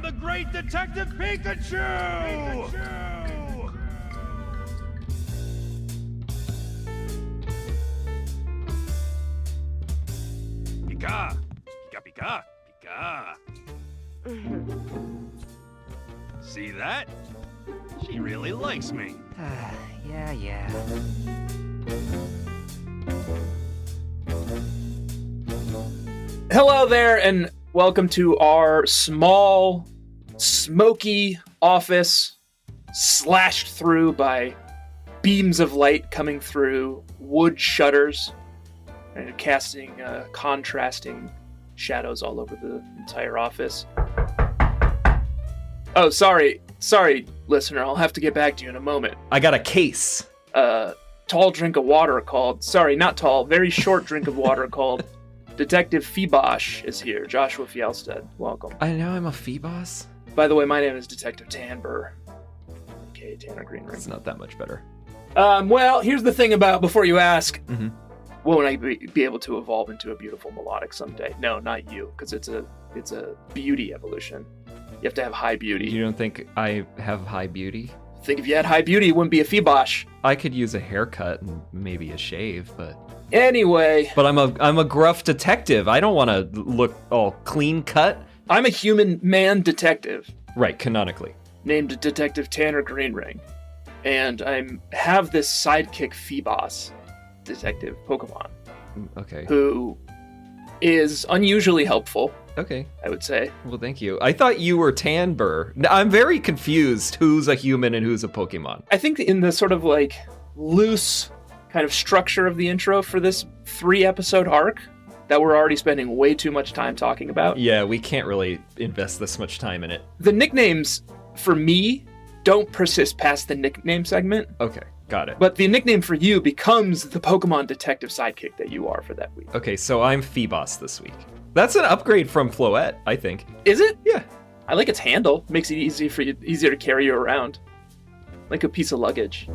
the great Detective Pikachu! Pika! Pika, Pika, Pika. See that? She really likes me. Yeah. Hello there, and welcome to our small, smoky office, slashed through by beams of light coming through wood shutters and casting contrasting shadows all over the entire office. Oh, sorry, listener. I'll have to get back to you in a moment. I got a case. Tall drink of water called... Sorry, not tall. Very short drink of water called Detective Feebosh is here. Joshua Fjellstead. Welcome. I know I'm a Feebosh. By the way, my name is Detective Tanber. Okay, Tanner Greenring. It's not that much better. Well, here's the thing about... Before you ask, Mm-hmm. won't I be able to evolve into a beautiful melodic someday? No, not you, because it's a beauty evolution. You have to have high beauty. You don't think I have high beauty? I think if you had high beauty, you wouldn't be a Feebosh. I could use a haircut and maybe a shave, but Anyway, I'm a gruff detective. I don't want to look all clean cut. I'm a human man detective Right, canonically. named Detective Tanner Greenring, and I have this sidekick Feebosh detective Pokemon Okay. who is unusually helpful, Okay. I would say. Well, thank you. I thought you were Tanber. I'm very confused who's a human and who's a Pokemon. I think in the sort of like loose kind of structure of the intro for this 3-episode arc that we're already spending way too much time talking about, Yeah, we can't really invest this much time in it. the nicknames for me don't persist past the nickname segment, Okay, got it. but the nickname for you becomes the Pokemon detective sidekick that you are for that week. Okay, so I'm Feebosh this week. That's an upgrade from Floette, I think. Is it? Yeah. I like its handle. Makes it easier to carry you around. Like a piece of luggage.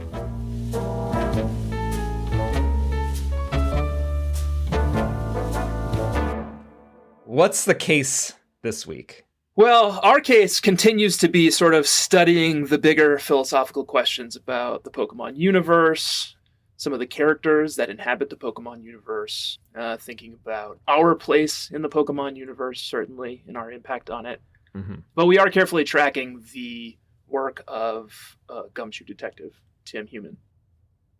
What's the case this week? Well, our case continues to be sort of studying the bigger philosophical questions about the Pokemon universe, some of the characters that inhabit the Pokemon universe, thinking about our place in the Pokemon universe, certainly, and our impact on it. Mm-hmm. But we are carefully tracking the work of gumshoe detective Tim Human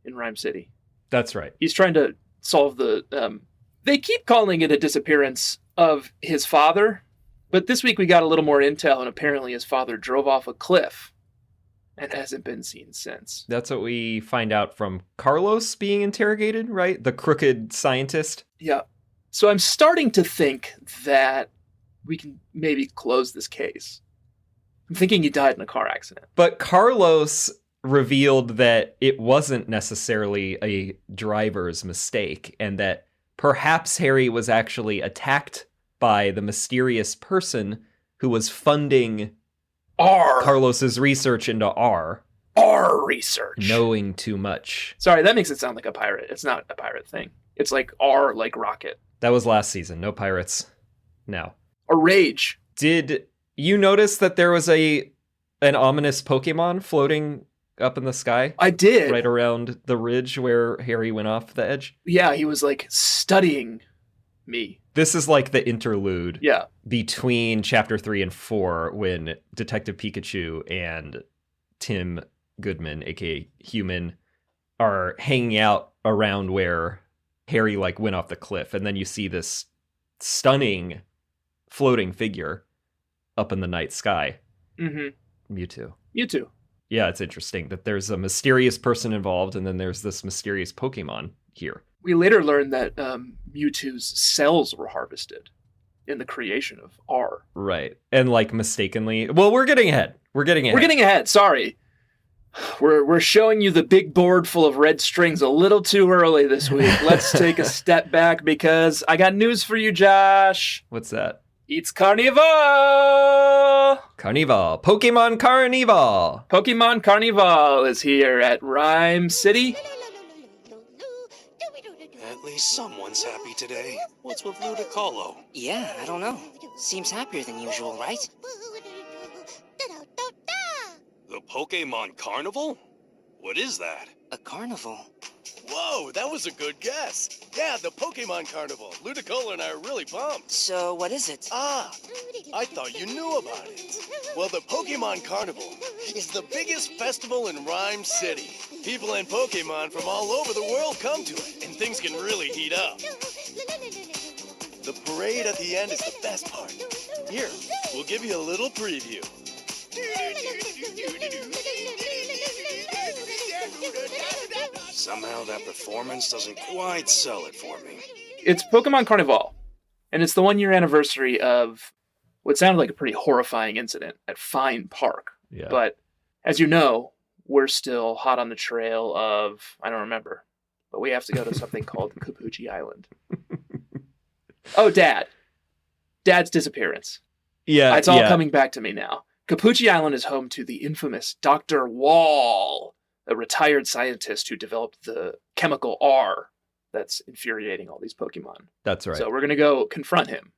in Ryme City. That's right. He's trying to solve the... they keep calling it a disappearance of his father, but this week we got a little more intel, and apparently his father drove off a cliff and hasn't been seen since. That's what we find out from Carlos being interrogated, right? The crooked scientist. Yeah. So I'm starting to think that we can maybe close this case. I'm thinking he died in a car accident. But Carlos revealed that it wasn't necessarily a driver's mistake and that perhaps Harry was actually attacked by the mysterious person who was funding Carlos's research into R. Research. Knowing too much. Sorry, that makes it sound like a pirate. It's not a pirate thing. It's like R like rocket. That was last season. No pirates now. A rage. Did you notice that there was an ominous Pokemon floating up in the sky? I did. Right around the ridge where Harry went off the edge? Yeah, he was like studying me. This is like the interlude Yeah. between chapter 3 and 4 when Detective Pikachu and Tim Goodman, aka Human, are hanging out around where Harry like went off the cliff, and then you see this stunning floating figure up in the night sky. Mm-hmm. Mewtwo. Yeah, it's interesting that there's a mysterious person involved, and then there's this mysterious Pokemon here. We later learned that Mewtwo's cells were harvested in the creation of R. Right. And like mistakenly... Well, we're getting ahead. We're getting ahead. Sorry. We're showing you the big board full of red strings a little too early this week. Let's take a step back because I got news for you, Josh. What's that? It's Carnival! Carnival. Pokémon Carnival. Pokémon Carnival is here at Ryme City. At least someone's happy today. What's with Ludicolo? Yeah, I don't know. Seems happier than usual, right? Pokémon Carnival? What is that? A carnival? Whoa, that was a good guess. Yeah, the Pokémon Carnival. Ludicolo and I are really pumped. So, what is it? Ah, I thought you knew about it. Well, the Pokémon Carnival is the biggest festival in Ryme City. People and Pokémon from all over the world come to it, and things can really heat up. The parade at the end is the best part. Here, we'll give you a little preview. Somehow that performance doesn't quite sell it for me. It's Pokemon Carnival, and it's the 1 year anniversary of what sounded like a pretty horrifying incident at Fine Park. Yeah. But as you know, we're still hot on the trail of, I don't remember, but we have to go to something called Cappucci Island. Oh, Dad's disappearance. Yeah. It's all coming back to me now. Cappucci Island is home to the infamous Dr. Wall, a retired scientist who developed the chemical R that's infuriating all these Pokemon. That's right. So we're going to go confront him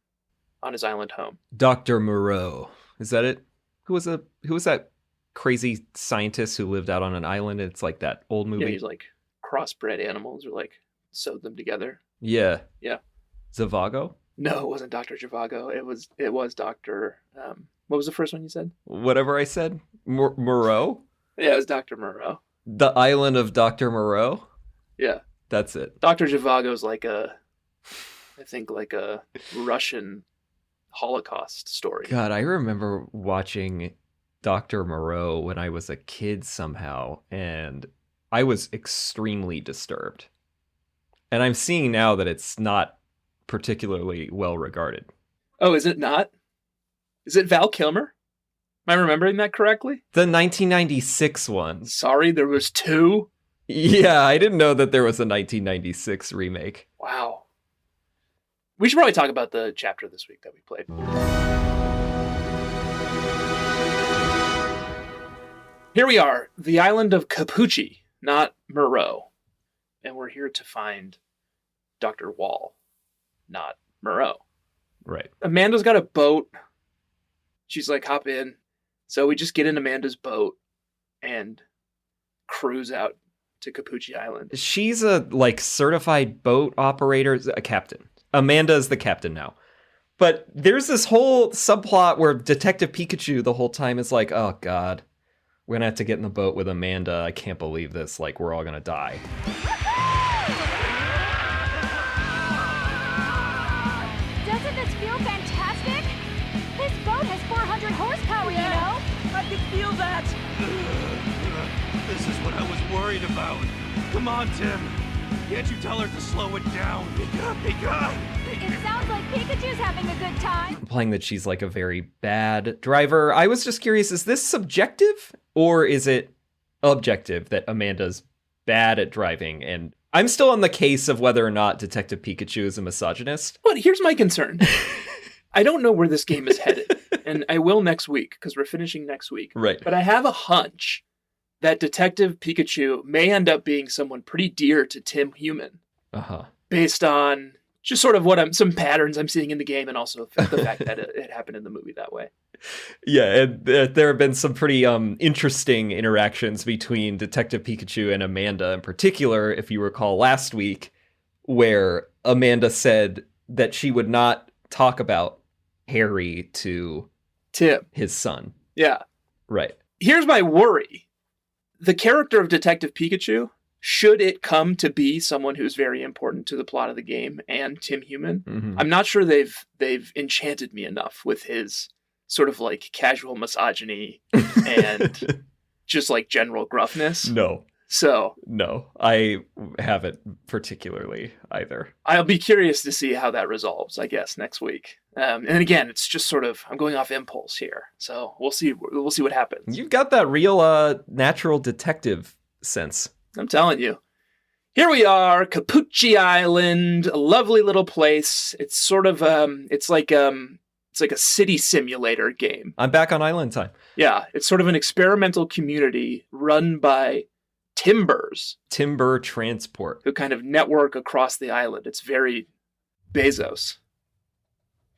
on his island home. Dr. Moreau. Is that it? Who was that crazy scientist who lived out on an island? It's like that old movie. Yeah, he's like crossbred animals or like sewed them together. Yeah. Yeah. Zavago? No, it wasn't Dr. Zhivago. It was Dr. What was the first one you said? Whatever I said? Moreau? Yeah, it was Dr. Moreau. The island of Dr. Moreau? Yeah. That's it. Dr. Zhivago's like a Russian Holocaust story. God, I remember watching Dr. Moreau when I was a kid somehow, and I was extremely disturbed. And I'm seeing now that it's not particularly well regarded. Oh, is it not? Is it Val Kilmer? Am I remembering that correctly? The 1996 one. Sorry, there was two? Yeah, I didn't know that there was a 1996 remake. Wow. We should probably talk about the chapter this week that we played. Here we are, the island of Cappucci, not Moreau. And we're here to find Dr. Wall, not Moreau. Right. Amanda's got a boat. She's like, hop in. So we just get in Amanda's boat and cruise out to Cappucci Island. She's a certified boat operator, a captain. Amanda is the captain now. But there's this whole subplot where Detective Pikachu the whole time is like, oh God, we're gonna have to get in the boat with Amanda. I can't believe this. Like, we're all gonna die. Doesn't this feel fantastic? This boat has 400 horsepower, you know? I can feel that! This is what I was worried about. Come on, Tim. Can't you tell her to slow it down? Pika! It sounds like Pikachu's having a good time. Implying that she's like a very bad driver. I was just curious, is this subjective or is it objective that Amanda's bad at driving? And I'm still on the case of whether or not Detective Pikachu is a misogynist. But here's my concern. I don't know where this game is headed, and I will next week, because we're finishing next week. Right. But I have a hunch that Detective Pikachu may end up being someone pretty dear to Tim Human. Uh-huh. Based on just sort of some patterns I'm seeing in the game, and also the fact that it happened in the movie that way. Yeah, and there have been some pretty interesting interactions between Detective Pikachu and Amanda in particular, if you recall last week, where Amanda said that she would not talk about Harry to Tim, his son. Yeah. Right. Here's my worry. The character of Detective Pikachu, should it come to be someone who's very important to the plot of the game and Tim Human, I'm not sure they've enchanted me enough with his sort of like casual misogyny and just like general gruffness. No, I haven't particularly either. I'll be curious to see how that resolves, I guess, next week. And again, it's just sort of, I'm going off impulse here. So we'll see what happens. You've got that real natural detective sense. I'm telling you. Here we are, Cappucci Island, a lovely little place. It's sort of, it's like a city simulator game. I'm back on island time. Yeah, it's sort of an experimental community run by Timbers. Timber Transport. Who kind of network across the island. It's very Bezos.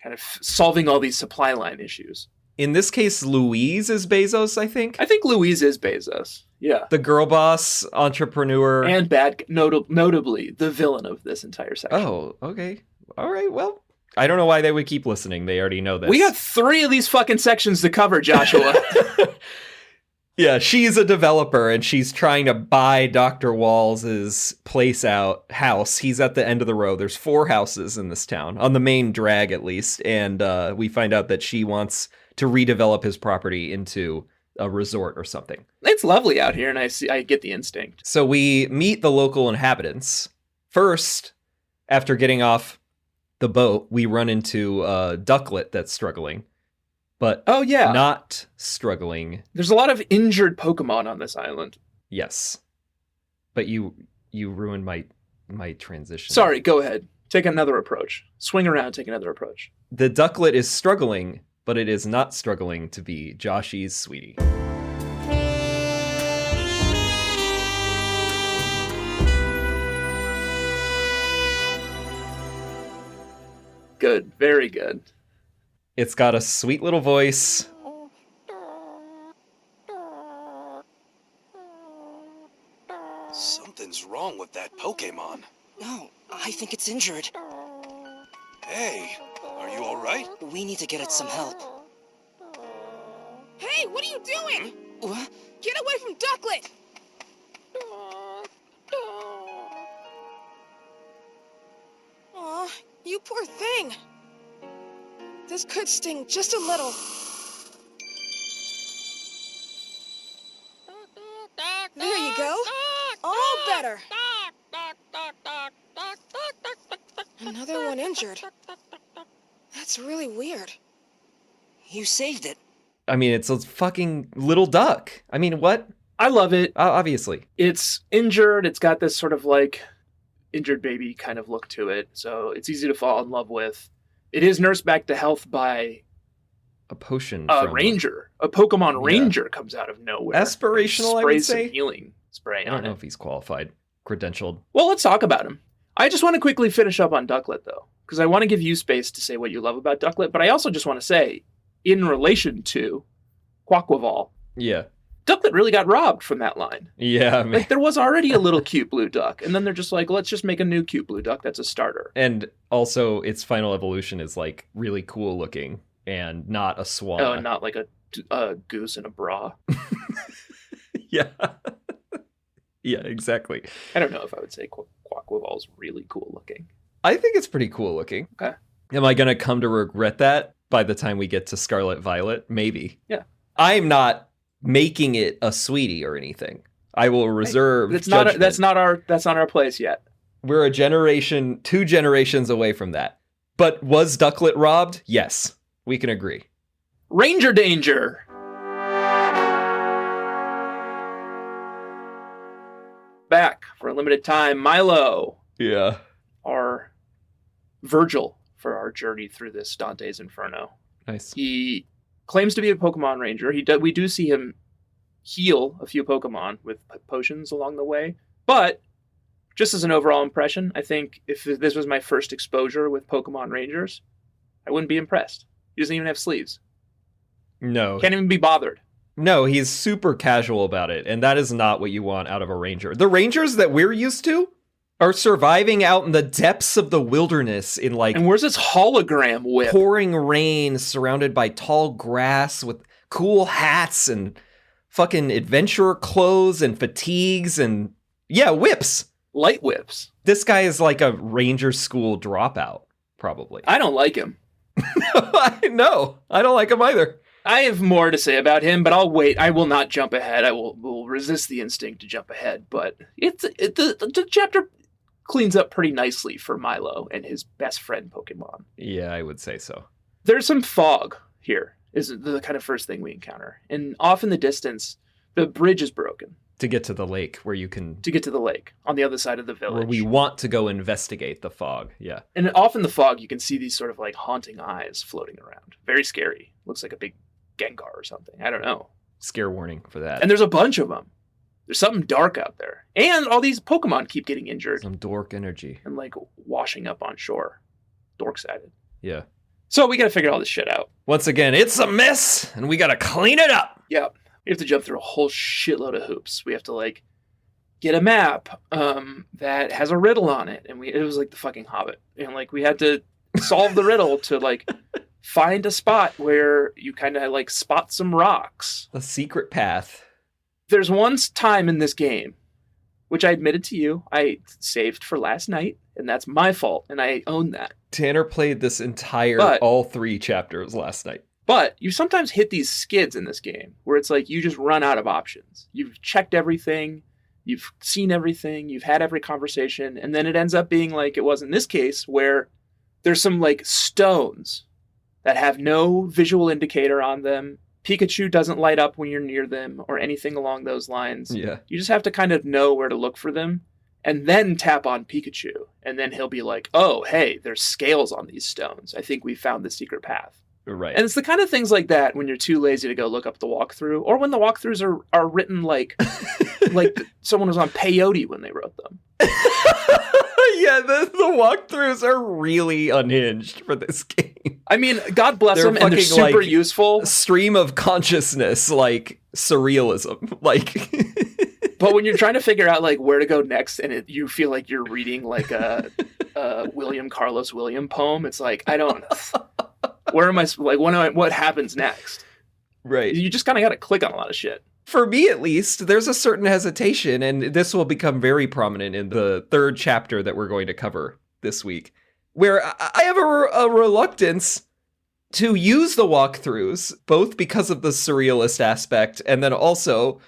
Kind of solving all these supply line issues. In this case, Louise is Bezos, I think. I think Louise is Bezos. Yeah. The girl boss, entrepreneur. And notably, the villain of this entire section. Oh, okay. All right, well, I don't know why they would keep listening. They already know this. We got 3 of these fucking sections to cover, Joshua. Yeah, she's a developer, and she's trying to buy Dr. Waals' house. He's at the end of the row. There's 4 houses in this town, on the main drag at least, and we find out that she wants to redevelop his property into a resort or something. It's lovely out here, and I get the instinct. So we meet the local inhabitants. First, after getting off the boat, we run into a ducklet that's struggling. But not struggling. There's a lot of injured Pokemon on this island. Yes. But you ruined my transition. Sorry, go ahead. Take another approach. Swing around, take another approach. The ducklet is struggling, but it is not struggling to be Joshy's sweetie. Good. Very good. It's got a sweet little voice. Something's wrong with that Pokemon. No, I think it's injured. Hey, are you all right? We need to get it some help. Hey, what are you doing? What? Get away from Ducklet! Aw, you poor thing. This could sting just a little. There you go. All better. Another one injured. That's really weird. You saved it. I mean, it's a fucking little duck. I mean, what? I love it. Obviously. It's injured. It's got this sort of like injured baby kind of look to it. So it's easy to fall in love with. It is nursed back to health by a potion. A ranger. A Pokemon Ranger comes out of nowhere. Aspirational, I would say. Some healing spray on it. I don't know if he's qualified, credentialed. Well, let's talk about him. I just want to quickly finish up on Ducklet, though, because I want to give you space to say what you love about Ducklet, but I also just want to say, in relation to Quaquaval, yeah, Ducklet really got robbed from that line. Yeah, man. Like, there was already a little cute blue duck, and then they're just like, let's just make a new cute blue duck that's a starter. And also, its final evolution is, like, really cool looking, and not a swan. Oh, and not like a goose in a bra. Yeah. Yeah, exactly. I don't know if I would say Quaquaval's really cool looking. I think it's pretty cool looking. Okay. Am I going to come to regret that by the time we get to Scarlet Violet? Maybe. Yeah. I'm not making it a sweetie or anything. I will reserve judgment. That's not our place yet. We're two generations away from that. But was Ducklet robbed? Yes. We can agree. Ranger Danger! Back for a limited time, Milo. Yeah. Our Virgil for our journey through this Dante's Inferno. Nice. He claims to be a Pokemon Ranger. We do see him heal a few Pokemon with potions along the way. But just as an overall impression, I think if this was my first exposure with Pokemon Rangers, I wouldn't be impressed. He doesn't even have sleeves. No. Can't even be bothered. No, he's super casual about it, and that is not what you want out of a ranger. The rangers that we're used to are surviving out in the depths of the wilderness in like... And where's this hologram whip? Pouring rain, surrounded by tall grass with cool hats and fucking adventurer clothes and fatigues and... Yeah, whips. Light whips. This guy is like a ranger school dropout, probably. I don't like him. No, I don't like him either. I have more to say about him, but I'll wait. I will not jump ahead. I will resist the instinct to jump ahead. But the chapter cleans up pretty nicely for Milo and his best friend Pokemon. Yeah, I would say so. There's some fog here, is the kind of first thing we encounter. And off in the distance, the bridge is broken. To get to the lake where you can... To get to the lake on the other side of the village. Where we want to go investigate the fog, yeah. And off in the fog, you can see these sort of like haunting eyes floating around. Very scary. Looks like a big Gengar or something. I don't know. Scare warning for that. And there's a bunch of them. There's something dark out there. And all these Pokemon keep getting injured. Some dork energy. And like washing up on shore. Dork-sided. Yeah. So we got to figure all this shit out. Once again, it's a mess, and we got to clean it up. Yeah. We have to jump through a whole shitload of hoops. We have to, like, get a map that has a riddle on it. And it was like the fucking Hobbit. And, like, we had to solve the riddle to, like, find a spot where you kind of, like, spot some rocks. A secret path. There's one time in this game, which I admitted to you, I saved for last night, and that's my fault, and I own that. Tanner played this entire, all 3 chapters last night. But you sometimes hit these skids in this game, where it's like you just run out of options. You've checked everything, you've seen everything, you've had every conversation, and then it ends up being like it was in this case, where there's some, like, stones that have no visual indicator on them. Pikachu doesn't light up when you're near them or anything along those lines. Yeah. You just have to kind of know where to look for them and then tap on Pikachu. And then he'll be like, oh, hey, there's scales on these stones. I think we found the secret path. Right. And it's the kind of things like that when you're too lazy to go look up the walkthrough, or when the walkthroughs are written like like someone was on peyote when they wrote them. Yeah, the walkthroughs are really unhinged for this game. I mean, God bless them, and they're super useful. Stream of consciousness, like surrealism, like. But when you're trying to figure out like where to go next, and you feel like you're reading like a William Carlos William poem, it's like I don't. Where am I? Like, what happens next? Right. You just kind of got to click on a lot of shit. For me, at least, there's a certain hesitation, and this will become very prominent in the 3rd chapter that we're going to cover this week, where I have a reluctance to use the walkthroughs, both because of the surrealist aspect, and then also,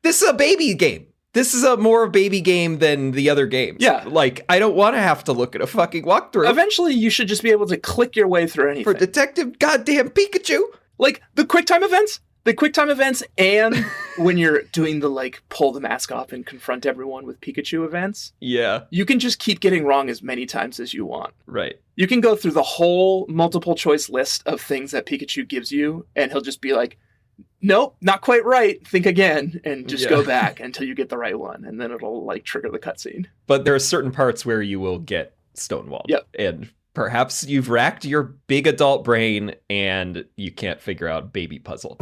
this is a baby game. This is a more baby game than the other games. Yeah. Like, I don't want to have to look at a fucking walkthrough. Eventually, you should just be able to click your way through anything. For Detective Goddamn Pikachu. Like, the QuickTime events, and when you're doing the, like, pull the mask off and confront everyone with Pikachu events. Yeah. You can just keep getting wrong as many times as you want. Right. You can go through the whole multiple choice list of things that Pikachu gives you, and he'll just be like, nope, not quite right. Think again, and just go back until you get the right one, and then it'll like trigger the cutscene. But there are certain parts where you will get stonewalled. Yep. And perhaps you've racked your big adult brain and you can't figure out baby puzzle.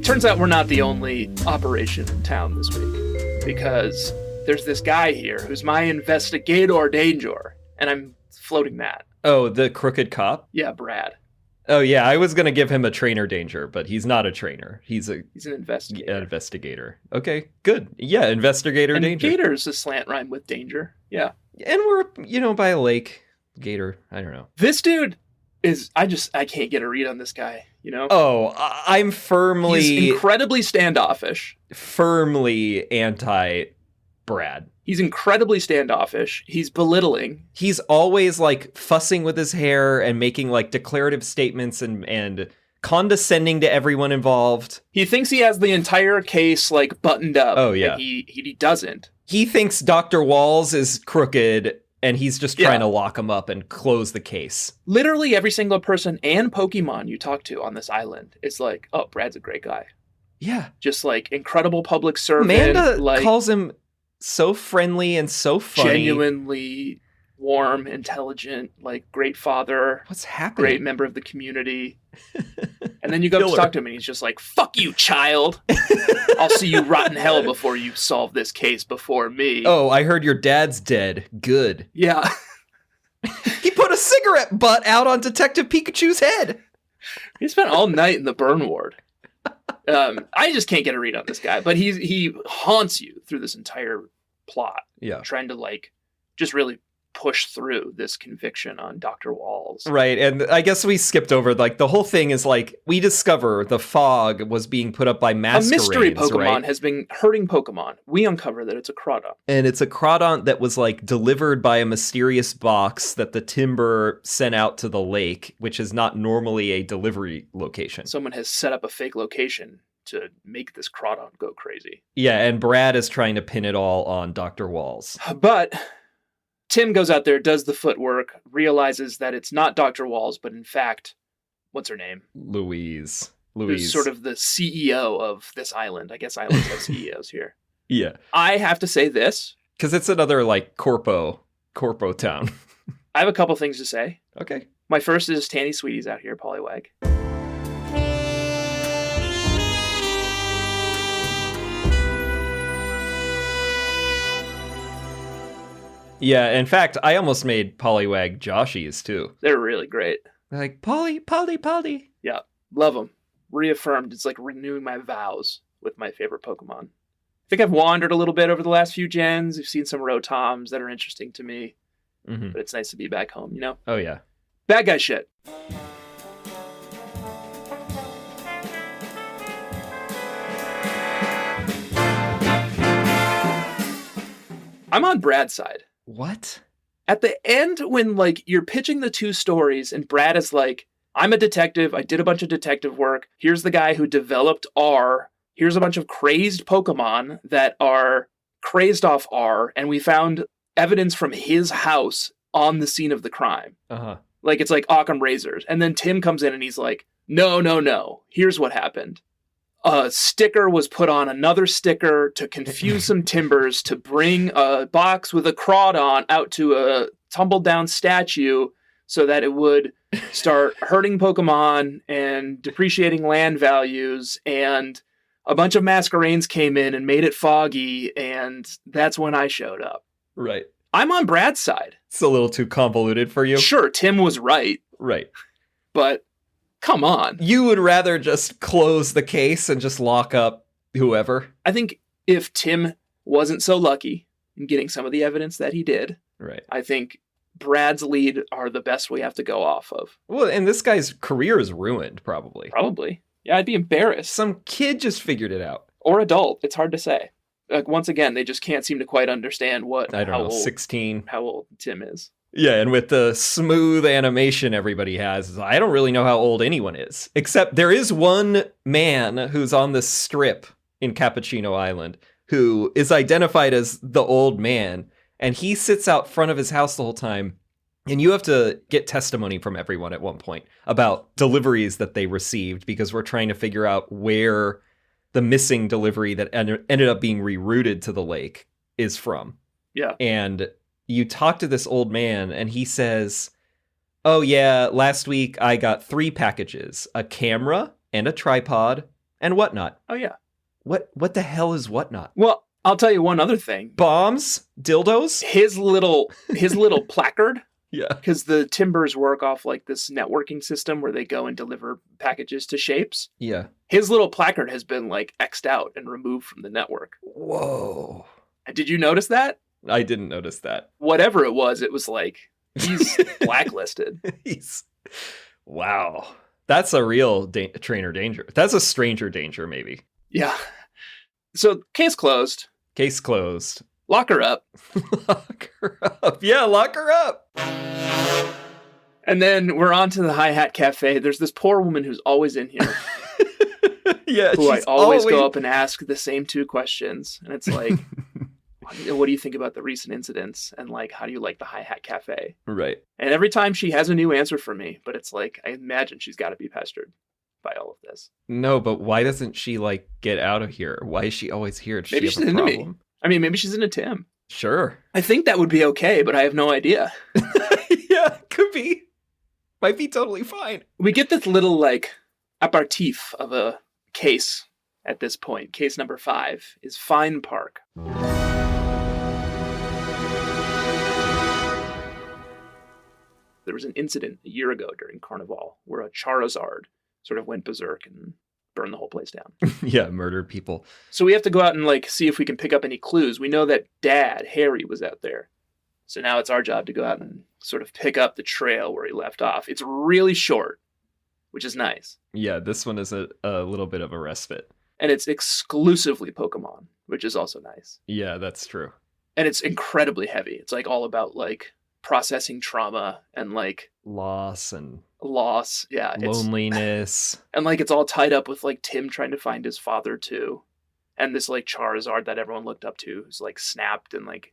Turns out we're not the only operation in town this week, because there's this guy here who's my investigator danger, and I'm floating that. Oh, the crooked cop? Yeah, Brad. Oh, yeah, I was going to give him a trainer danger, but he's not a trainer. He's an investigator. Okay, good. Yeah, investigator and danger. Gator's a slant rhyme with danger. Yeah. And we're, by a lake. Gator, I don't know. This dude is, I can't get a read on this guy, Oh, I'm firmly... He's incredibly standoffish. Firmly anti-Brad. He's incredibly standoffish. He's belittling. He's always, like, fussing with his hair and making, like, declarative statements and condescending to everyone involved. He thinks he has the entire case, like, buttoned up. Oh, yeah. He doesn't. He thinks Dr. Waals is crooked, and he's just trying to lock him up and close the case. Literally every single person and Pokemon you talk to on this island is like, oh, Brad's a great guy. Yeah. Just, like, incredible public servant. Amanda like, calls him so friendly and so funny. Genuinely warm, intelligent, like, great father. What's happening? Great member of the community. And then you go to talk to him and he's just like, fuck you, child. I'll see you rot in hell before you solve this case before me. Oh, I heard your dad's dead. Good. Yeah. He put a cigarette butt out on Detective Pikachu's head. He spent all night in the burn ward. I just can't get a read on this guy, but he haunts you through this entire plot. Yeah. Trying to, like, just really push through this conviction on Dr. Waals. Right, and I guess we skipped over, like, the whole thing is, like, we discover the fog was being put up by masquerades, a mystery Pokemon right? has been hurting Pokemon. We uncover that it's a Crawdont. And it's a Crawdont that was, like, delivered by a mysterious box that the Timber sent out to the lake, which is not normally a delivery location. Someone has set up a fake location to make this Crawdont go crazy. Yeah, and Brad is trying to pin it all on Dr. Waals. But Tim goes out there, does the footwork, realizes that it's not Dr. Waals, but in fact, what's her name? Louise. Who's sort of the CEO of this island. I guess islands have CEOs here. Yeah. I have to say this. Because it's another, like, corpo town. I have a couple things to say. Okay. My first is Tanny Sweetie's out here, Poliwag. Yeah, in fact, I almost made Poliwag Joshies, too. They're really great. They're like, Polly. Yeah, love them. Reaffirmed. It's like renewing my vows with my favorite Pokemon. I think I've wandered a little bit over the last few gens. I've seen some Rotoms that are interesting to me. Mm-hmm. But it's nice to be back home, you know? Oh, yeah. Bad guy shit. I'm on Brad's side. What? At the end, when like you're pitching the two stories and Brad is like, I'm a detective, I did a bunch of detective work, here's the guy who developed R, here's a bunch of crazed Pokemon that are crazed off R, and we found evidence from his house on the scene of the crime. Uh-huh. Like it's like Occam Razors. And then Tim comes in and he's like, no, here's what happened. A sticker was put on another sticker to confuse some timbers to bring a box with a Crawdon out to a tumbled down statue so that it would start hurting Pokemon and depreciating land values. And a bunch of Masquerains came in and made it foggy. And that's when I showed up. Right. I'm on Brad's side. It's a little too convoluted for you. Sure, Tim was right. Right. But come on. You would rather just close the case and just lock up whoever? I think if Tim wasn't so lucky in getting some of the evidence that he did, right, I think Brad's lead are the best we have to go off of. Well, and this guy's career is ruined, probably. Probably. Yeah, I'd be embarrassed. Some kid just figured it out. Or adult. It's hard to say. Like, once again, they just can't seem to quite understand I don't know, 16. How old Tim is. Yeah, and with the smooth animation everybody has, I don't really know how old anyone is. Except there is one man who's on the strip in Cappuccino Island who is identified as the old man, and he sits out front of his house the whole time, and you have to get testimony from everyone at one point about deliveries that they received, because we're trying to figure out where the missing delivery that ended up being rerouted to the lake is from. Yeah. And you talk to this old man and he says, oh yeah, last week I got 3 packages, a camera and a tripod and whatnot. Oh yeah. What the hell is whatnot? Well, I'll tell you one other thing. Bombs? Dildos? His little placard. Yeah. Because the Timbers work off like this networking system where they go and deliver packages to Shapes. Yeah. His little placard has been like X'd out and removed from the network. Whoa. Did you notice that? I didn't notice that. Whatever it was like, he's blacklisted. Wow. That's a real trainer danger. That's a stranger danger, maybe. Yeah. So, case closed. Case closed. Lock her up. Lock her up. Yeah, lock her up. And then we're on to the Hi-Hat Cafe. There's this poor woman who's always in here. Yeah, who I always go up and ask the same 2 questions. And it's like, what do you think about the recent incidents? And like, how do you like the Hi-Hat Cafe? Right. And every time she has a new answer for me, but it's like, I imagine she's got to be pestered by all of this. No, but why doesn't she like get out of here? Why is she always here? Does maybe she she's have a into problem? me. I mean, maybe she's into Tim. Sure. I think that would be okay, but I have no idea. Yeah, could be. Might be totally fine. We get this little like aperitif of a case at this point. Case number 5 is Fine Park. There was an incident a year ago during Carnival where a Charizard sort of went berserk and burned the whole place down. Yeah, murdered people. So we have to go out and like see if we can pick up any clues. We know that Dad, Harry, was out there. So now it's our job to go out and sort of pick up the trail where he left off. It's really short, which is nice. Yeah, this one is a little bit of a respite. And it's exclusively Pokemon, which is also nice. Yeah, that's true. And it's incredibly heavy. It's like all about like processing trauma and like loss. Yeah. Loneliness. And like it's all tied up with like Tim trying to find his father too. And this like Charizard that everyone looked up to who's like snapped and like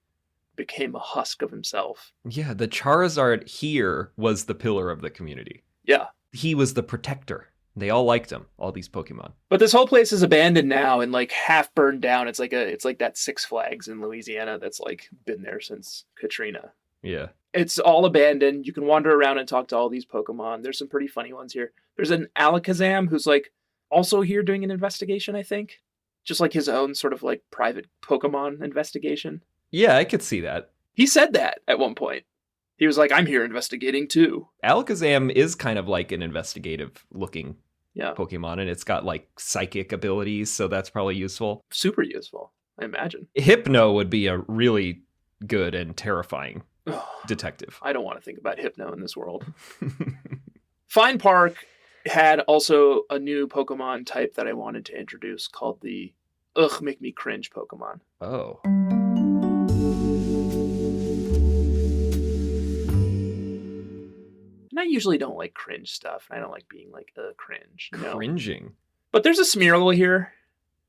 became a husk of himself. Yeah, the Charizard here was the pillar of the community. Yeah. He was the protector. They all liked him, all these Pokemon. But this whole place is abandoned now and like half burned down. It's like that Six Flags in Louisiana that's like been there since Katrina. Yeah. It's all abandoned. You can wander around and talk to all these Pokemon. There's some pretty funny ones here. There's an Alakazam who's like also here doing an investigation, I think. Just like his own sort of like private Pokemon investigation. Yeah, I could see that. He said that at one point. He was like, I'm here investigating too. Alakazam is kind of like an investigative looking Yeah. Pokemon, and it's got like psychic abilities, so that's probably useful. Super useful, I imagine. Hypno would be a really good and terrifying detective. I don't want to think about Hypno in this world. Fine Park had also a new Pokemon type that I wanted to introduce called the make me cringe Pokemon. Oh. And I usually don't like cringe stuff. And I don't like being like cringe. You know? Cringing. But there's a Smeargle here.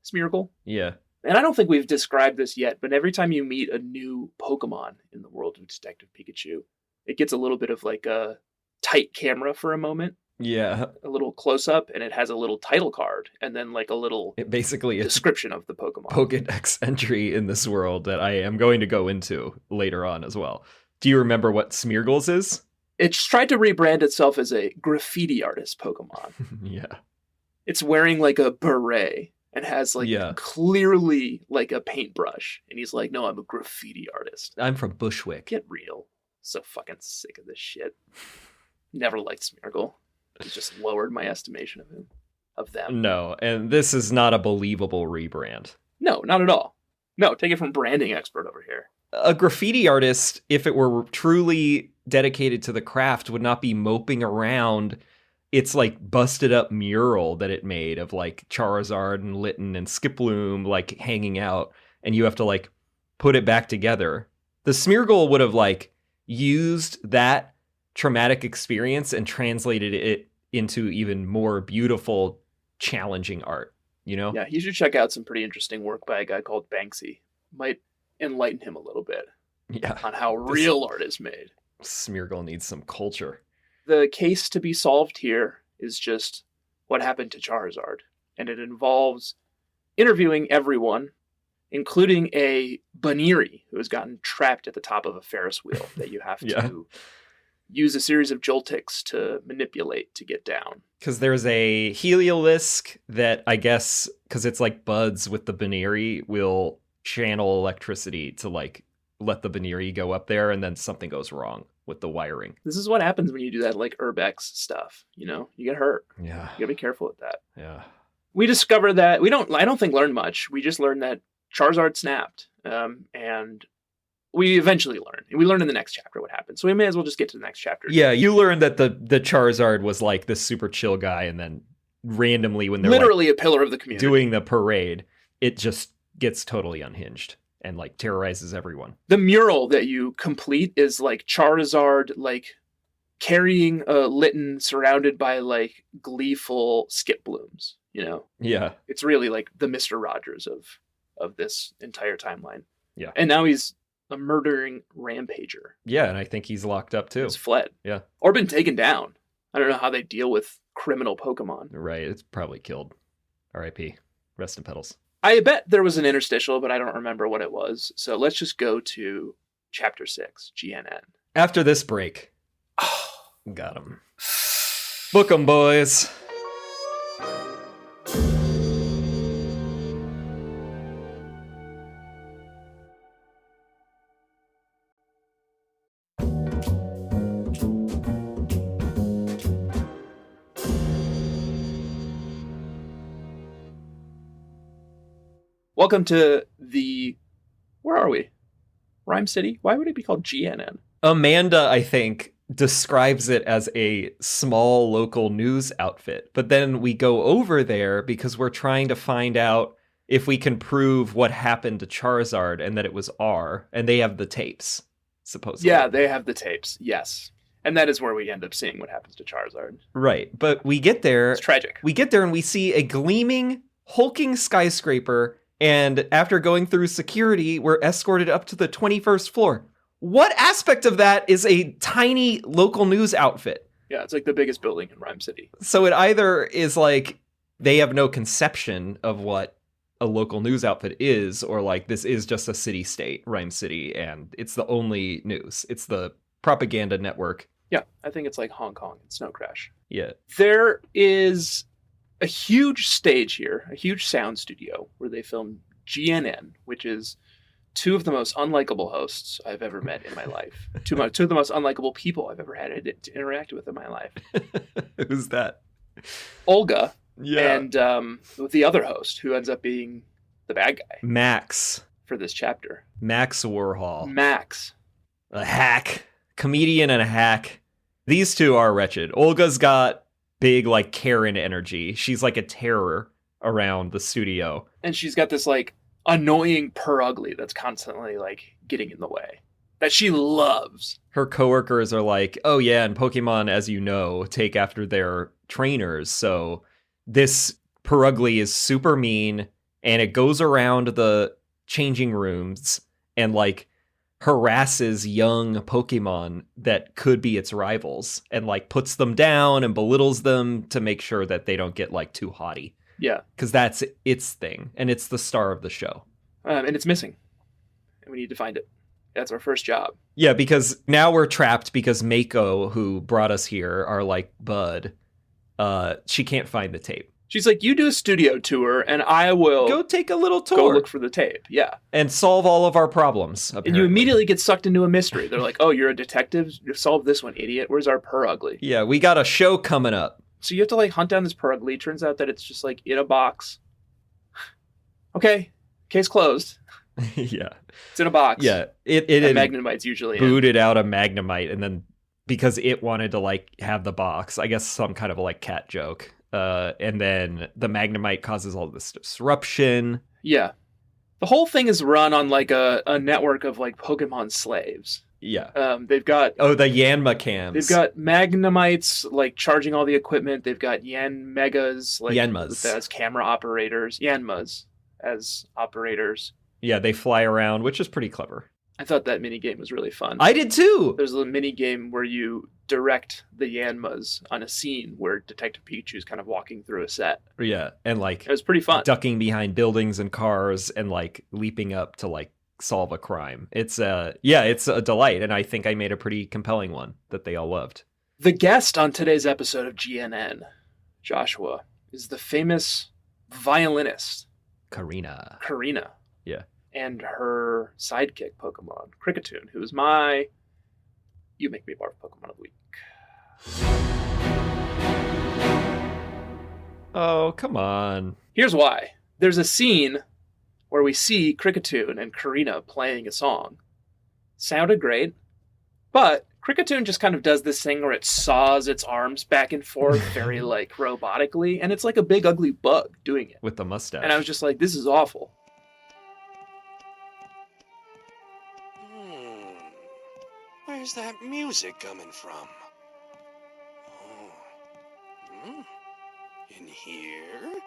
Smeargle. Yeah. And I don't think we've described this yet, but every time you meet a new Pokemon in the world of Detective Pikachu, it gets a little bit of like a tight camera for a moment. Yeah. A little close up, and it has a little title card and then like a little Basically it's description of the Pokemon. Pokedex entry in this world that I am going to go into later on as well. Do you remember what Smeargle's is? It's tried to rebrand itself as a graffiti artist Pokemon. Yeah. It's wearing like a beret and has like clearly like a paintbrush. And he's like, no, I'm a graffiti artist. I'm from Bushwick. Get real. So fucking sick of this shit. Never liked Smeargle. It's just lowered my estimation of him, of them. No, and this is not a believable rebrand. No, not at all. No, take it from branding expert over here. A graffiti artist, if it were truly dedicated to the craft, would not be moping around its like busted up mural that it made of like Charizard and Litten and Skiploom like hanging out, and you have to like put it back together. The Smeargle would have like used that traumatic experience and translated it into even more beautiful, challenging art, you know? Yeah, you should check out some pretty interesting work by a guy called Banksy. Might enlighten him a little bit on how real art is made. Smeargle needs some culture. The case to be solved here is just what happened to Charizard. And it involves interviewing everyone, including a Baniri who has gotten trapped at the top of a Ferris wheel that you have to use a series of Joltics to manipulate to get down. Because there's a Heliolisk that I guess, because it's like buds with the Baniri, will channel electricity to like let the Baniri go up there, and then something goes wrong with the wiring. This is what happens when you do that like Urbex stuff, you know? You get hurt. Yeah. You gotta be careful with that. Yeah. We discovered that I don't think learned much. We just learned that Charizard snapped. And we eventually learned. We learned in the next chapter what happened. So we may as well just get to the next chapter. Yeah, you learned that the Charizard was like this super chill guy, and then randomly when they're literally a pillar of the community doing the parade, it just gets totally unhinged and like terrorizes everyone. The mural that you complete is like Charizard like carrying a Litten surrounded by like gleeful Skipblooms, you know? Yeah. It's really like the Mr. Rogers of this entire timeline. Yeah. And now he's a murdering rampager. Yeah, and I think he's locked up too. He's fled. Yeah. Or been taken down. I don't know how they deal with criminal Pokemon. Right, it's probably killed. R.I.P. Rest in petals. I bet there was an interstitial, but I don't remember what it was. So let's just go to Chapter 6, GNN. After this break. Got him. Book 'em, boys. Welcome to where are we? Ryme City? Why would it be called GNN? Amanda, I think, describes it as a small local news outfit. But then we go over there because we're trying to find out if we can prove what happened to Charizard and that it was R. And they have the tapes, supposedly. Yeah, they have the tapes, yes. And that is where we end up seeing what happens to Charizard. Right, but we get there. It's tragic. We get there and we see a gleaming, hulking skyscraper And after going through security, we're escorted up to the 21st floor. What aspect of that is a tiny local news outfit? Yeah, it's like the biggest building in Ryme City. So it either is like they have no conception of what a local news outfit is, or like this is just a city state, Ryme City, and it's the only news. It's the propaganda network. Yeah, I think it's like Hong Kong and Snow Crash. Yeah. There is a huge stage here, a huge sound studio where they film GNN, which is two of the most unlikable hosts I've ever met in my life. Two of the most unlikable people I've ever had to interact with in my life. Who's that? Olga. Yeah. And the other host, who ends up being the bad guy. Max. For this chapter. Max Warhol. Max. A hack. Comedian and a hack. These two are wretched. Olga's got big, like, Karen energy. She's like a terror around the studio. And she's got this, like, annoying purr ugly that's constantly, like, getting in the way. That she loves. Her coworkers are like, oh yeah, and Pokemon, as you know, take after their trainers. So this purr ugly is super mean, and it goes around the changing rooms and, like, harasses young Pokemon that could be its rivals and like puts them down and belittles them to make sure that they don't get like too haughty. Yeah. Because that's its thing and it's the star of the show. And it's missing. And we need to find it. That's our first job. Yeah, because now we're trapped because Mako, who brought us here, our like bud, she can't find the tape. She's like, you do a studio tour, and I will go take a little tour. Go look for the tape, yeah. And solve all of our problems, apparently. And you immediately get sucked into a mystery. They're like, oh, you're a detective? Solve this one, idiot. Where's our purr ugly? Yeah, we got a show coming up. So you have to, like, hunt down this purr ugly. Turns out that it's just, like, in a box. Okay, case closed. Yeah. It's in a box. Yeah. It Magnemite's usually booted out a Magnemite, and then because it wanted to, like, have the box, I guess some kind of, like, cat joke. And then the Magnemite causes all this disruption. Yeah. The whole thing is run on like a network of like Pokemon slaves. Yeah. They've got... Oh, the Yanma cams. They've got Magnemites like charging all the equipment. They've got Yanmegas like Yanmas as camera operators. Yanmas as operators. Yeah, they fly around, which is pretty clever. I thought that minigame was really fun. I did too! There's a minigame where you direct the Yanmas on a scene where Detective Pikachu is kind of walking through a set. Yeah, and like... It was pretty fun. Ducking behind buildings and cars and like leaping up to like solve a crime. It's it's a delight, and I think I made a pretty compelling one that they all loved. The guest on today's episode of GNN, Joshua, is the famous violinist Karina. Yeah. And her sidekick Pokemon, Kricketune, who is my You Make Me Barf Pokemon of the Week. Oh, come on. Here's why. There's a scene where we see Kricketune and Karina playing a song. Sounded great, but Kricketune just kind of does this thing where it saws its arms back and forth very like robotically, and it's like a big ugly bug doing it. With the mustache. And I was just like, this is awful. Where's that music coming from? Oh. In here?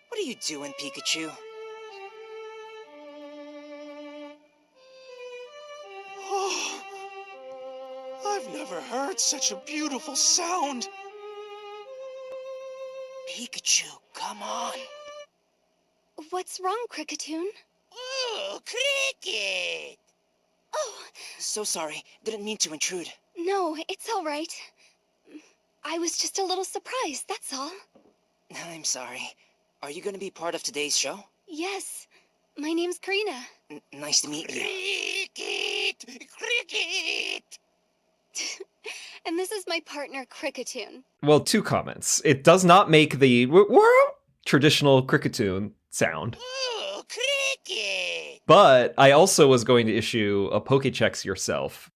What are you doing, Pikachu? Oh, I've never heard such a beautiful sound. Pikachu, come on. What's wrong, Kricketune? Oh, Cricket! Oh. So sorry. Didn't mean to intrude. No, it's all right. I was just a little surprised, that's all. I'm sorry. Are you going to be part of today's show? Yes. My name's Karina. Nice to meet you. Cricket! Cricket! And this is my partner, Kricketune. Well, 2 comments. It does not make the traditional Kricketune sound. Oh, Cricket! But I also was going to issue a Pokéchex yourself.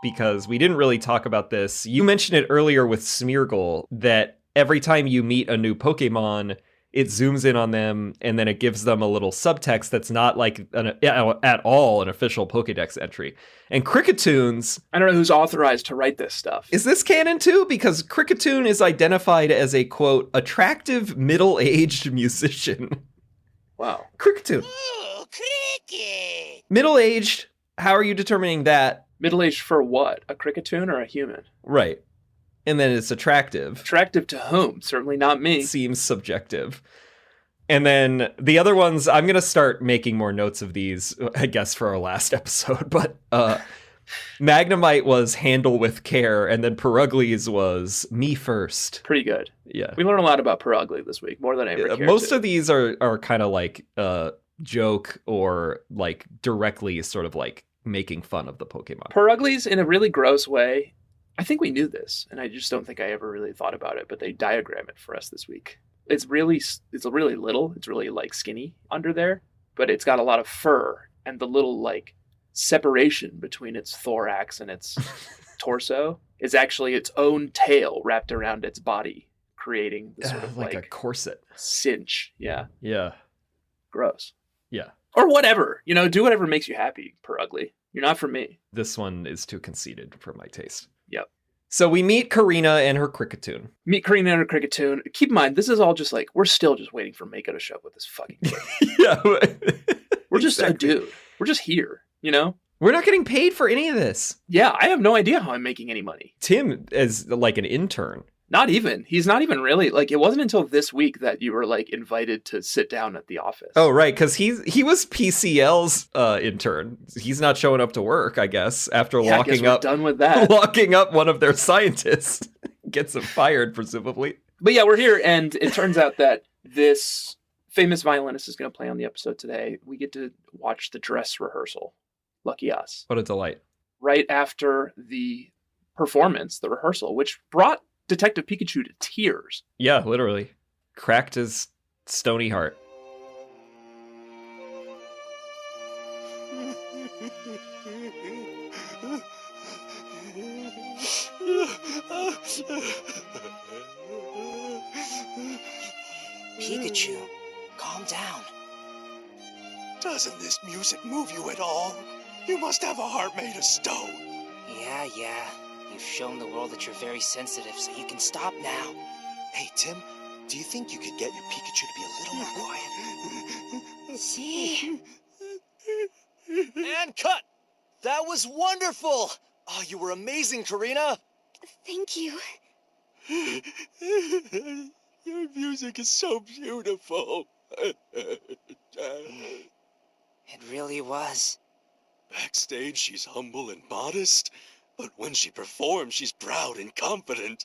Because we didn't really talk about this. You mentioned it earlier with Smeargle, that every time you meet a new Pokemon, it zooms in on them, and then it gives them a little subtext that's not like at all an official Pokédex entry. And Crickettoons... I don't know who's authorized to write this stuff. Is this canon too? Because Crickettoon is identified as a, quote, attractive middle-aged musician. Wow. Crickettoon. Oh, cricket! Middle-aged, how are you determining that? Middle-aged for what? A Crickettoon or a human? Right. And then it's attractive. Attractive to whom? Certainly not me. Seems subjective. And then the other ones, I'm going to start making more notes of these, I guess, for our last episode. But Magnemite was handle with care, and then Peruglies was me first. Pretty good. Yeah. We learned a lot about Perugly this week, more than I ever cared Most to. of these are kind of like joke or like directly sort of like making fun of the Pokemon. Peruglies, in a really gross way, I think we knew this, and I just don't think I ever really thought about it, but they diagram it for us this week. It's really little. It's really like skinny under there, but it's got a lot of fur, and the little like separation between its thorax and its torso is actually its own tail wrapped around its body, creating the sort of like a corset. cinch. Yeah. Yeah. Gross. Yeah. Or whatever. Do whatever makes you happy, Perugly. You're not for me. This one is too conceited for my taste. Yep. So we meet Karina and her Crickettoon. Meet Karina and her Crickettoon. Keep in mind, this is all just like, we're still just waiting for Mako to show up with this fucking kid. Yeah. We're just a dude. We're just here, We're not getting paid for any of this. Yeah, I have no idea how I'm making any money. Tim is like an intern. Not even. He's not even really. Like, it wasn't until this week that you were, like, invited to sit down at the office. Oh, right, because he was PCL's intern. He's not showing up to work, I guess, after locking up. Done with that. Locking up one of their scientists. Gets him fired, presumably. But yeah, we're here, and it turns out that this famous violinist is going to play on the episode today. We get to watch the dress rehearsal. Lucky us. What a delight. Right after the performance, the rehearsal, which brought Detective Pikachu to tears. Yeah, literally. Cracked his stony heart. Pikachu, calm down. Doesn't this music move you at all? You must have a heart made of stone. Yeah. You've shown the world that you're very sensitive, so you can stop now. Hey, Tim, do you think you could get your Pikachu to be a little more quiet? See? And cut! That was wonderful! Oh, you were amazing, Karina! Thank you. Your music is so beautiful. It really was. Backstage, she's humble and modest, but when she performs, she's proud and confident.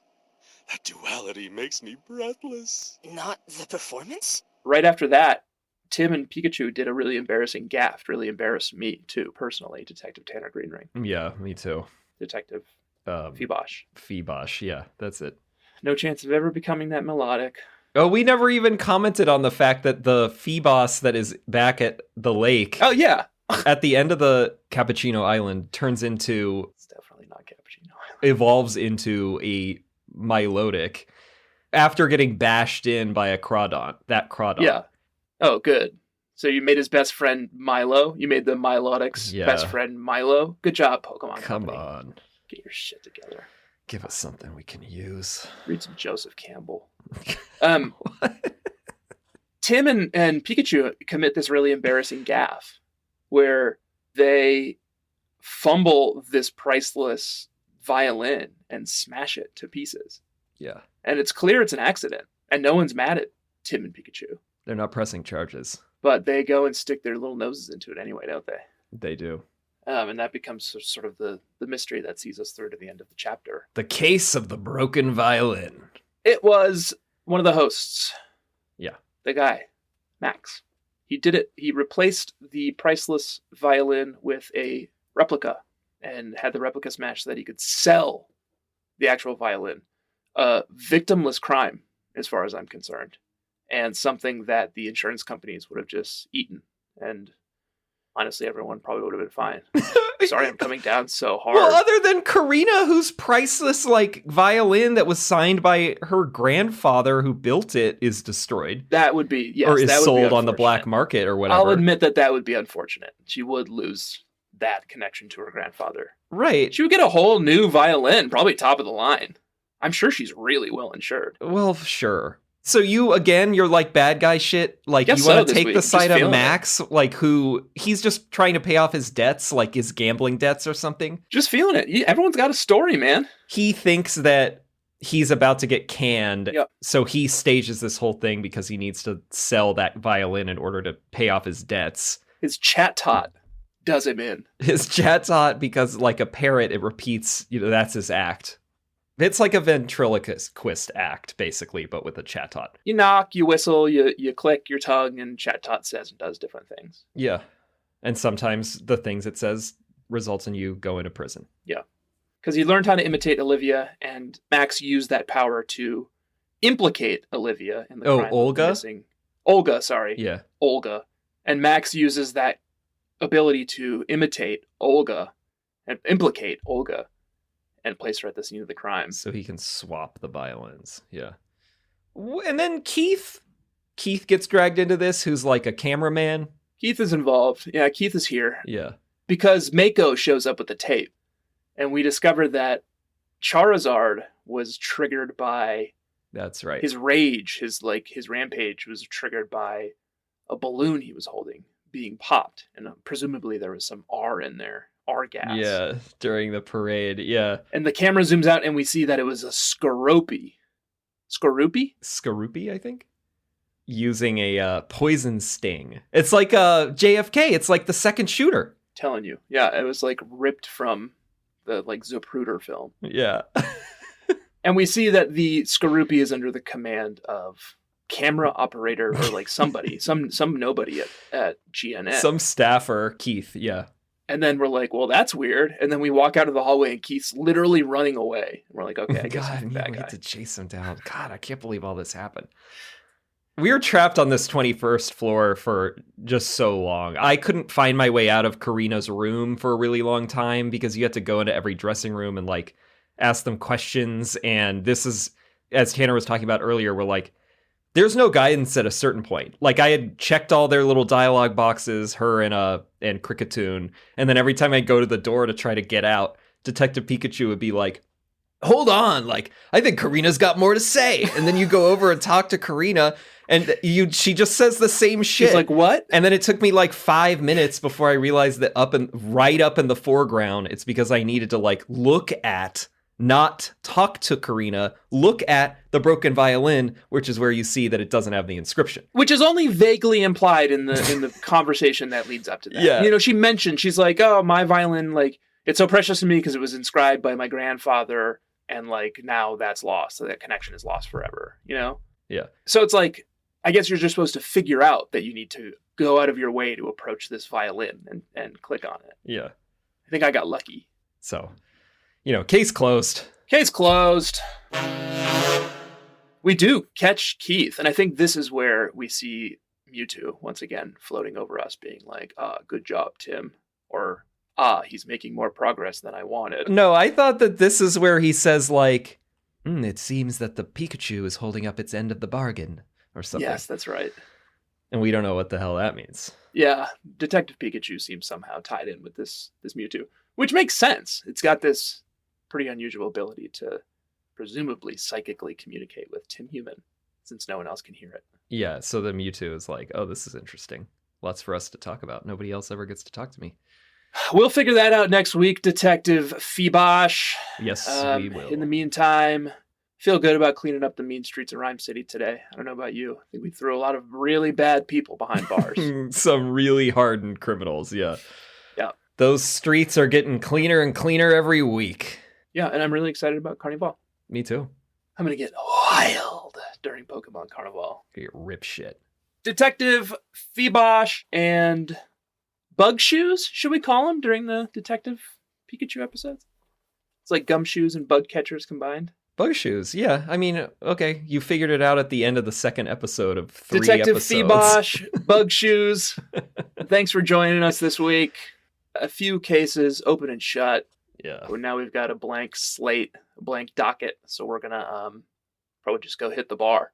That duality makes me breathless. Not the performance? Right after that, Tim and Pikachu did a really embarrassing gaffe. Really embarrassed me, too, personally. Detective Tanner Greenring. Yeah, me too. Detective Feebosh. Feebosh, yeah, that's it. No chance of ever becoming that melodic. Oh, we never even commented on the fact that the Feeboss that is back at the lake... Oh, yeah. at the end of the Cappuccino Island turns into... It's definitely not Cappuccino Island. Evolves into a Milotic after getting bashed in by a Crawdont. That Crawdont. Yeah. Oh, good. So you made his best friend Milo. You made the Milotic's best friend Milo. Good job, Pokemon Come Company. on. Get your shit together. Give us something we can use. Read some Joseph Campbell. Tim and Pikachu commit this really embarrassing gaffe where they fumble this priceless violin and smash it to pieces. Yeah. And it's clear it's an accident, and no one's mad at Tim and Pikachu. They're not pressing charges. But they go and stick their little noses into it anyway, don't they? They do. And that becomes sort of the mystery that sees us through to the end of the chapter. The case of the broken violin. It was one of the hosts. Yeah. The guy, Max. He did it. He replaced the priceless violin with a replica and had the replica smashed so that he could sell the actual violin. Victimless crime, as far as I'm concerned. And something that the insurance companies would have just eaten. And honestly, everyone probably would have been fine. Sorry, I'm coming down so hard. Well, other than Karina, whose priceless like violin that was signed by her grandfather who built it is destroyed. That would be, yes, or is that would be sold on the black unfortunate. market or whatever. I'll admit that would be unfortunate. She would lose that connection to her grandfather. Right. She would get a whole new violin, probably top of the line. I'm sure she's really well insured. Well, sure. So you're like bad guy shit. Like Guess you want so to this take week. the Just side of feeling Max, like who he's just trying to pay off his debts, like his gambling debts or something. Just feeling it. Everyone's got a story, man. He thinks that he's about to get canned. Yep. So he stages this whole thing because he needs to sell that violin in order to pay off his debts. His chat tot does him in. His chat's hot because like a parrot, it repeats, that's his act. It's like a ventriloquist act, basically, but with a chatot. You knock, you whistle, you click your tongue, and chatot says and does different things. Yeah. And sometimes the things it says results in you going to prison. Yeah. Because he learned how to imitate Olivia, and Max used that power to implicate Olivia in the crime of Olga? missing. Olga, sorry. Yeah. Olga. And Max uses that ability to imitate Olga and implicate Olga and place her at the scene of the crime. So he can swap the violins. Yeah. And then Keith gets dragged into this, who's like a cameraman. Keith is involved. Yeah, Keith is here. Yeah. Because Mako shows up with the tape. And we discover that Charizard was triggered by... That's right. His rage, his rampage was triggered by a balloon he was holding being popped. And presumably there was some R in there. R gas. Yeah, during the parade. Yeah. And the camera zooms out and we see that it was a Skorupi. Skorupi? Skorupi, I think. Using a poison sting. It's like JFK. It's like the second shooter. Telling you. Yeah, it was like ripped from the like Zapruder film. Yeah. And we see that the Skorupi is under the command of camera operator or like somebody, some nobody at GNN. Some staffer, Keith, yeah. And then we're like, well, that's weird. And then we walk out of the hallway and Keith's literally running away. And we're like, okay, I guess God, he's a bad we guy. had to chase him down. God, I can't believe all this happened. We were trapped on this 21st floor for just so long. I couldn't find my way out of Karina's room for a really long time because you had to go into every dressing room and like ask them questions. And this is, as Tanner was talking about earlier, we're like, there's no guidance at a certain point. Like I had checked all their little dialogue boxes, her and Cricketoon, and then every time I'd go to the door to try to get out, Detective Pikachu would be like, hold on, like, I think Karina's got more to say. And then you go over and talk to Karina, and she just says the same shit. She's like, what? And then it took me like 5 minutes before I realized that right up in the foreground, it's because I needed to like look at, not talk to Karina, look at the broken violin, which is where you see that it doesn't have the inscription. Which is only vaguely implied in the conversation that leads up to that. Yeah. You know, she mentioned, she's like, oh, my violin, like, it's so precious to me because it was inscribed by my grandfather, and like now that's lost. So that connection is lost forever, you know? Yeah. So it's like, I guess you're just supposed to figure out that you need to go out of your way to approach this violin and click on it. Yeah. I think I got lucky. So, case closed. Case closed. We do catch Keith, and I think this is where we see Mewtwo once again floating over us being like, good job, Tim. Or, he's making more progress than I wanted. No, I thought that this is where he says like, it seems that the Pikachu is holding up its end of the bargain or something. Yes, that's right. And we don't know what the hell that means. Yeah, Detective Pikachu seems somehow tied in with this Mewtwo, which makes sense. It's got this pretty unusual ability to presumably psychically communicate with Tim Human, since no one else can hear it. Yeah, so the Mewtwo is like, oh, this is interesting. Lots for us to talk about. Nobody else ever gets to talk to me. We'll figure that out next week, Detective Feebosh. Yes, we will. In the meantime, feel good about cleaning up the mean streets of Ryme City today. I don't know about you. I think we threw a lot of really bad people behind bars. Some really hardened criminals, yeah. Yeah. Those streets are getting cleaner and cleaner every week. Yeah, and I'm really excited about Carnival. Me too. I'm going to get wild during Pokémon Carnival. Get rip shit. Detective Feebosh and Bugshoes, should we call him, during the Detective Pikachu episodes? It's like gumshoes and bug catchers combined. Bugshoes, yeah. I mean, okay, you figured it out at the end of the second episode of 3 Detective episodes. Feebosh, Bugshoes. thanks for joining us this week. A few cases open and shut. Yeah. But now we've got a blank slate, a blank docket. So we're going to probably just go hit the bar.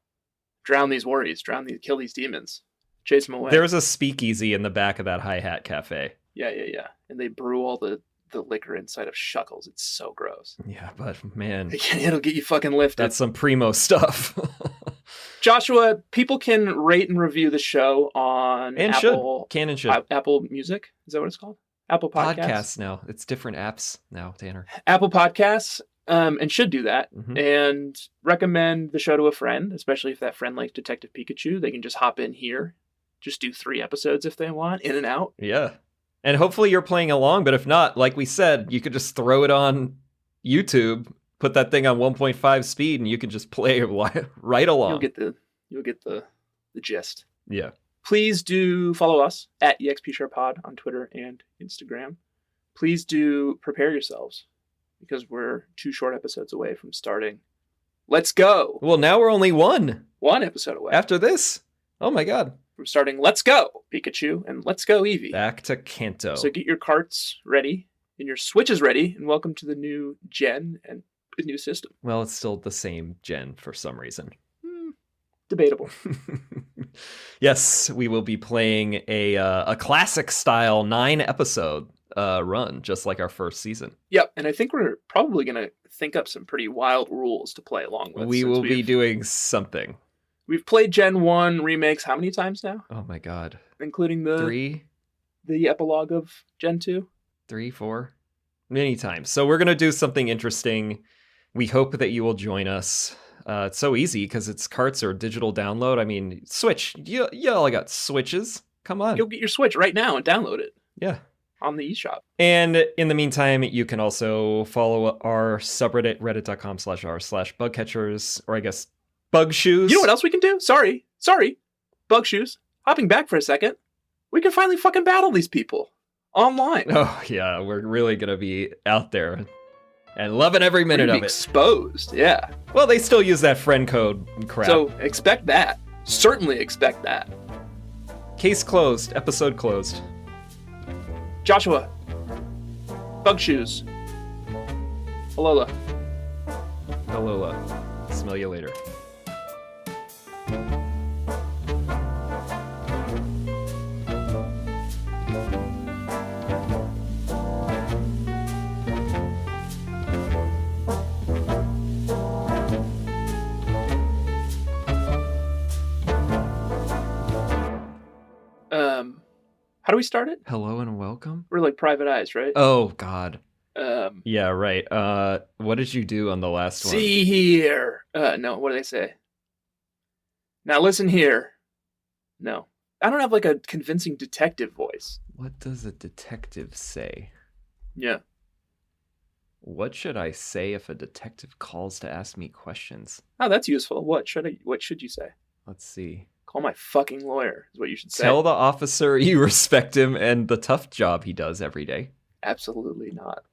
Drown these worries. Kill these demons. Chase them away. There's a speakeasy in the back of that hi-hat cafe. Yeah. And they brew all the liquor inside of shuckles. It's so gross. Yeah, but man, It'll get you fucking lifted. that's some primo stuff. Joshua, people can rate and review the show on And Apple. Can and should. Apple Music. Is that what it's called? Apple Podcasts. Podcasts now. It's different apps now, Tanner. Apple Podcasts. And should do that. Mhm. And recommend the show to a friend, especially if that friend likes Detective Pikachu. They can just hop in here. Just do 3 episodes if they want, in and out. Yeah. And hopefully you're playing along, but if not, like we said, you could just throw it on YouTube, put that thing on 1.5 speed, and you can just play right along. You'll get the gist. Yeah. Please do follow us at EXPSharePod on Twitter and Instagram. Please do prepare yourselves because we're 2 short episodes away from starting. Let's go. Well, now we're only one episode away. after this. Oh my God. From starting Let's Go Pikachu and Let's Go Eevee. Back to Kanto. So get your carts ready and your Switches ready, and welcome to the new gen and the new system. Well, it's still the same gen for some reason. Debatable. Yes, we will be playing a classic style 9-episode run, just like our first season. Yep, and I think we're probably going to think up some pretty wild rules to play along with. We will be doing something. We've played Gen 1 remakes how many times now? Oh my God. Including the 3? The epilogue of Gen 2? 3, 4? Many times. So we're going to do something interesting. We hope that you will join us. It's so easy because its carts are digital download. I mean, Switch. You all got Switches. Come on. You'll get your Switch right now and download it. Yeah. On the eShop. And in the meantime, you can also follow our subreddit, reddit.com/r/bugcatchers, or I guess Bugshoes. You know what else we can do? Sorry. Bugshoes. Hopping back for a second. We can finally fucking battle these people online. Oh, yeah. We're really going to be out there and loving every minute of it. Exposed, yeah. Well, they still use that friend code crap. So expect that. Certainly expect that. Case closed. Episode closed. Joshua. Bugshoes. Alola. Alola. Smell you later. How do we start it? Hello and welcome. We're like private eyes, right? Oh God. Um, Yeah, right. What did you do on the last one? See here. No, what do they say? Now listen here. No. I don't have like a convincing detective voice. What does a detective say? Yeah. What should I say if a detective calls to ask me questions? Oh, that's useful. What should you say? Let's see. Call my fucking lawyer is what you should say. Tell the officer you respect him and the tough job he does every day. Absolutely not.